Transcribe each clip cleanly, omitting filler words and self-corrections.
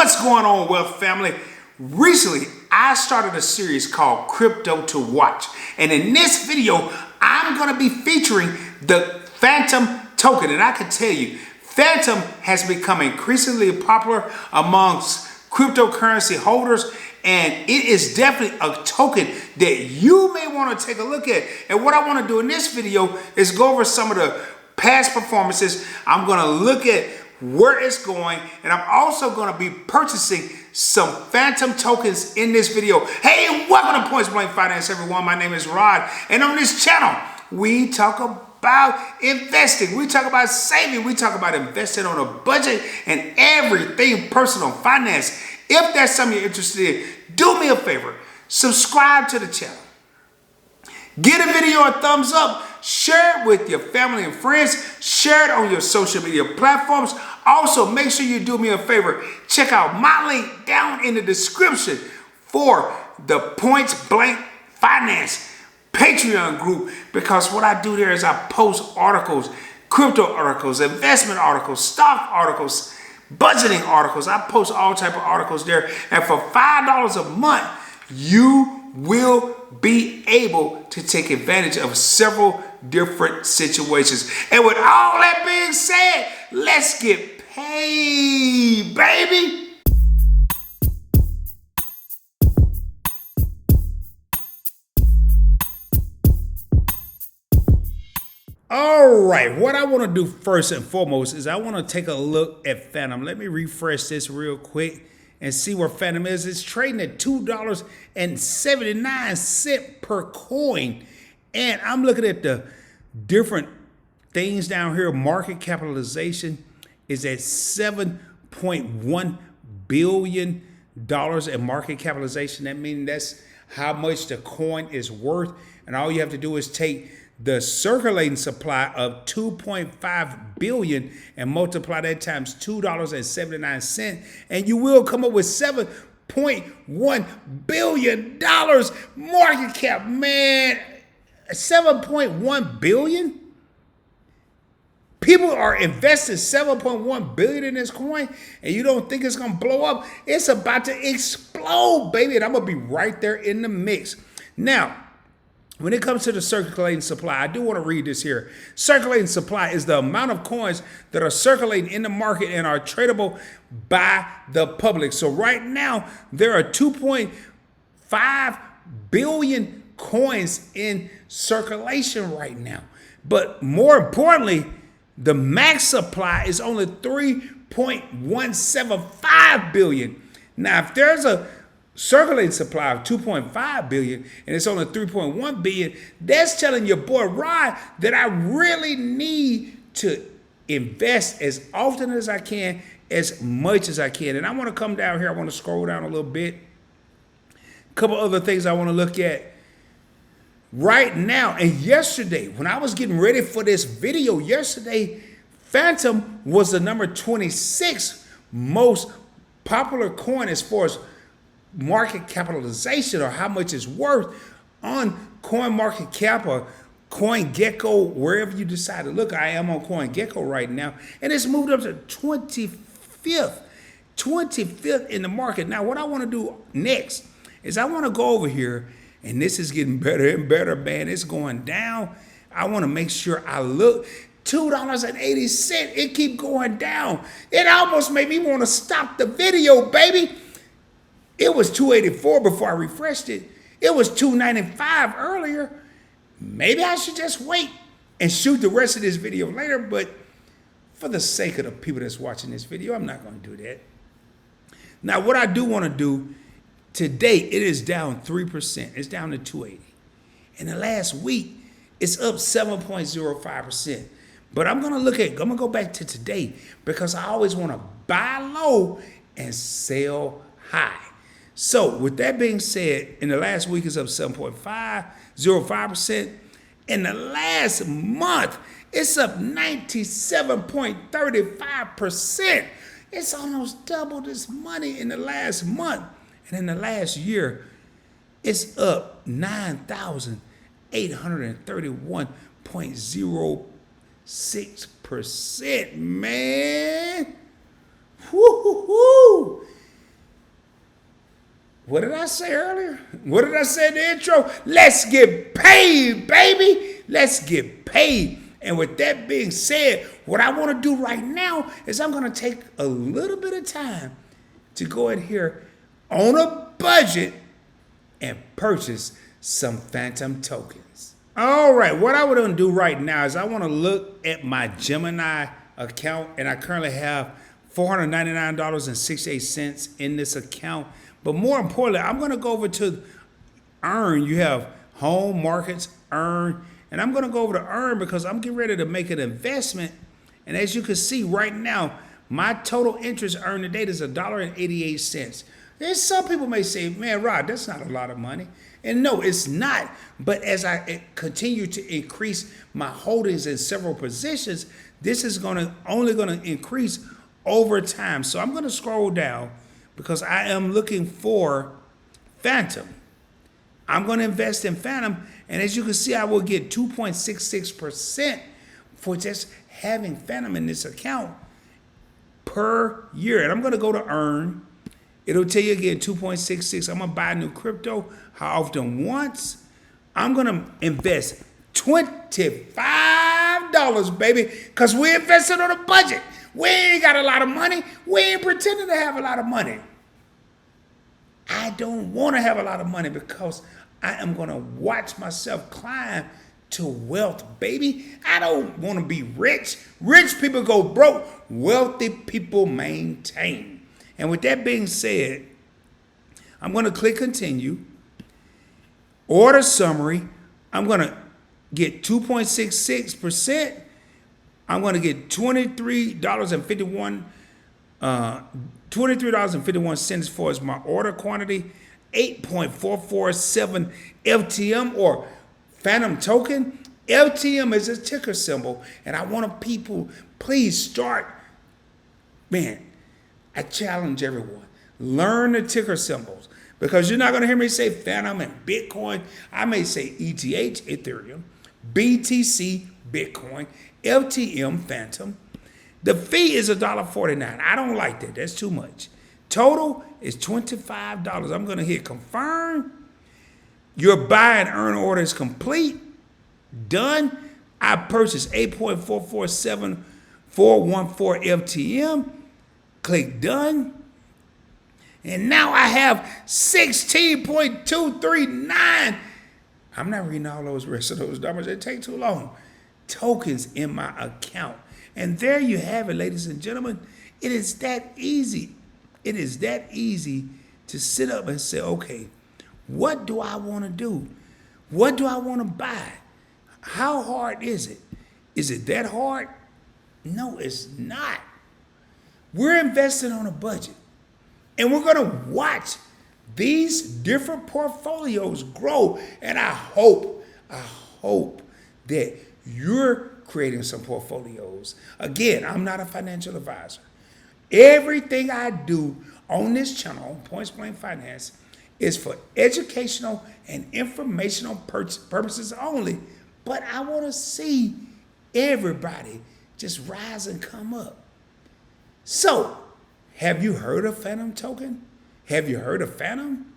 What's going on, Wealth family? Recently, I started a series called Crypto to Watch. And in this video, I'm going to be featuring the Fantom token. And I can tell you, Fantom has become increasingly popular amongst cryptocurrency holders. And it is definitely a token that you may want to take a look at. And what I want to do in this video is go over some of the past performances. I'm going to look at where it's going, and I'm also going to be purchasing some Fantom tokens in this video. Hey, welcome to Points Blank Finance, everyone. My name is Rod, and on this channel, we talk about investing, we talk about saving, we talk about investing on a budget and everything personal finance. If that's something you're interested in, do me a favor, subscribe to the channel. Give the video a thumbs up, share it with your family and friends, share it on your social media platforms. Also, make sure you do me a favor, check out my link down in the description for the Points Blank Finance Patreon group, because what I do there is I post articles, crypto articles, investment articles, stock articles, budgeting articles. I post all type of articles there, and for $5 a month, you will be able to take advantage of several different situations. And with all that being said, let's get paid, baby. All right, what I want to do first and foremost is I want to take a look at Fantom. Let me refresh this real quick and see where Fantom is. It's trading at $2.79 per coin. And I'm looking at the different things down here. Market capitalization is at $7.1 billion in market capitalization. That means that's how much the coin is worth. And all you have to do is take the circulating supply of 2.5 billion and multiply that times $2.79, and you will come up with $7.1 billion market cap. Man, 7.1 billion? People are investing 7.1 billion in this coin, and you don't think it's gonna blow up? It's about to explode, baby, and I'm gonna be right there in the mix. Now, when it comes to the circulating supply, I do want to read this here. Circulating supply is the amount of coins that are circulating in the market and are tradable by the public. So right now, there are 2.5 billion coins in circulation right now. But more importantly, the max supply is only 3.175 billion. Now, if there's a circulating supply of 2.5 billion and it's only 3.1 billion, that's telling your boy Rod that I really need to invest as often as I can, as much as I can. And I want to come down here, I want to scroll down a little bit. A couple other things I want to look at right now. And yesterday, when I was getting ready for this video yesterday, Fantom was the number 26 most popular coin as far as market capitalization, or how much it's worth, on CoinMarketCap or CoinGecko, wherever you decide to look. I am on CoinGecko right now, and it's moved up to 25th in the market. Now, what I want to do next is I want to go over here, and this is getting better and better, man. It's going down. I want to make sure I look. $2.80. It keep going down. It almost made me want to stop the video, baby. It was $2.84 before I refreshed it. It was $2.95 earlier. Maybe I should just wait and shoot the rest of this video later, but for the sake of the people that's watching this video, I'm not going to do that. Now, what I do want to do today, it is down 3%. It's down to 280. In the last week, it's up 7.05%. But I'm going to go back to today, because I always want to buy low and sell high. So with that being said, in the last week it's up 7.05%. In the last month, it's up 97.35%. It's almost double this money in the last month. And in the last year, it's up 9,831.06%, man. Woo-hoo-hoo. What did I say earlier? What did I say in the intro? Let's get paid, baby. Let's get paid. And with that being said, what I want to do right now is I'm going to take a little bit of time to go in here on a budget and purchase some Fantom tokens. All right, what I want to do right now is I want to look at my Gemini account, and I currently have $499.68 in this account. But more importantly, I'm going to go over to Earn. You have Home, Markets, Earn. And I'm going to go over to Earn because I'm getting ready to make an investment. And as you can see right now, my total interest earned today is $1.88. There's some people may say, man, Rod, that's not a lot of money. And no, it's not. But as I continue to increase my holdings in several positions, this is only going to increase over time. So I'm going to scroll down because I am looking for Fantom. I'm going to invest in Fantom, and as you can see, I will get 2.66% for just having Fantom in this account per year. And I'm going to go to Earn. It'll tell you again 2.66. I'm going to buy new crypto how often once. I'm going to invest $25, baby, because we invested on a budget. We ain't got a lot of money. We ain't pretending to have a lot of money. I don't want to have a lot of money because I am going to watch myself climb to wealth, baby. I don't want to be rich. Rich people go broke. Wealthy people maintain. And with that being said, I'm going to click continue. Order summary. I'm going to get 2.66%. I'm going to get $23.51 $23.51 for as my order quantity, 8.447 FTM or Fantom token. FTM is a ticker symbol, and I want people, please start, man, I challenge everyone, learn the ticker symbols, because you're not going to hear me say Fantom and Bitcoin. I may say ETH, Ethereum, BTC, Bitcoin, FTM, Fantom. The fee is $1.49. I don't like that. That's too much. Total is $25. I'm going to hit confirm. Your buy and earn order is complete. Done. I purchased 8.447414 FTM. Click done. And now I have 16.239. I'm not reading all those rest of those numbers. It takes too long. Tokens in my account. And there you have it, ladies and gentlemen. It is that easy. It is that easy to sit up and say, okay, what do I want to do? What do I want to buy? How hard is it? Is it that hard? No, it's not. We're investing on a budget. And we're going to watch these different portfolios grow. And I hope that you're creating some portfolios. Again, I'm not a financial advisor. Everything I do on this channel, Points Blank Finance, is for educational and informational purposes only. But I want to see everybody just rise and come up. So, have you heard of Fantom token? Have you heard of Fantom?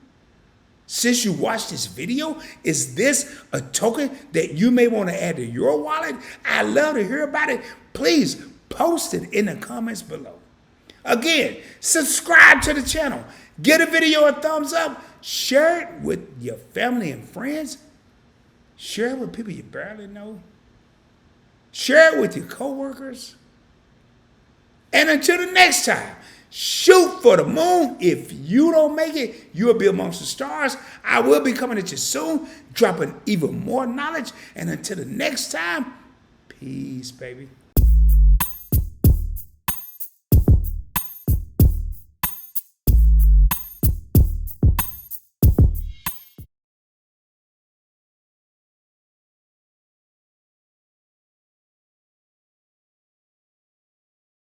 Since you watched this video, is this a token that you may want to add to your wallet? I'd love to hear about it. Please post it in the comments below. Again, subscribe to the channel. Give the video a thumbs up. Share it with your family and friends. Share it with people you barely know. Share it with your coworkers. And until the next time, shoot for the moon. If you don't make it, you'll be amongst the stars. I will be coming at you soon, dropping even more knowledge. And until the next time, peace, baby.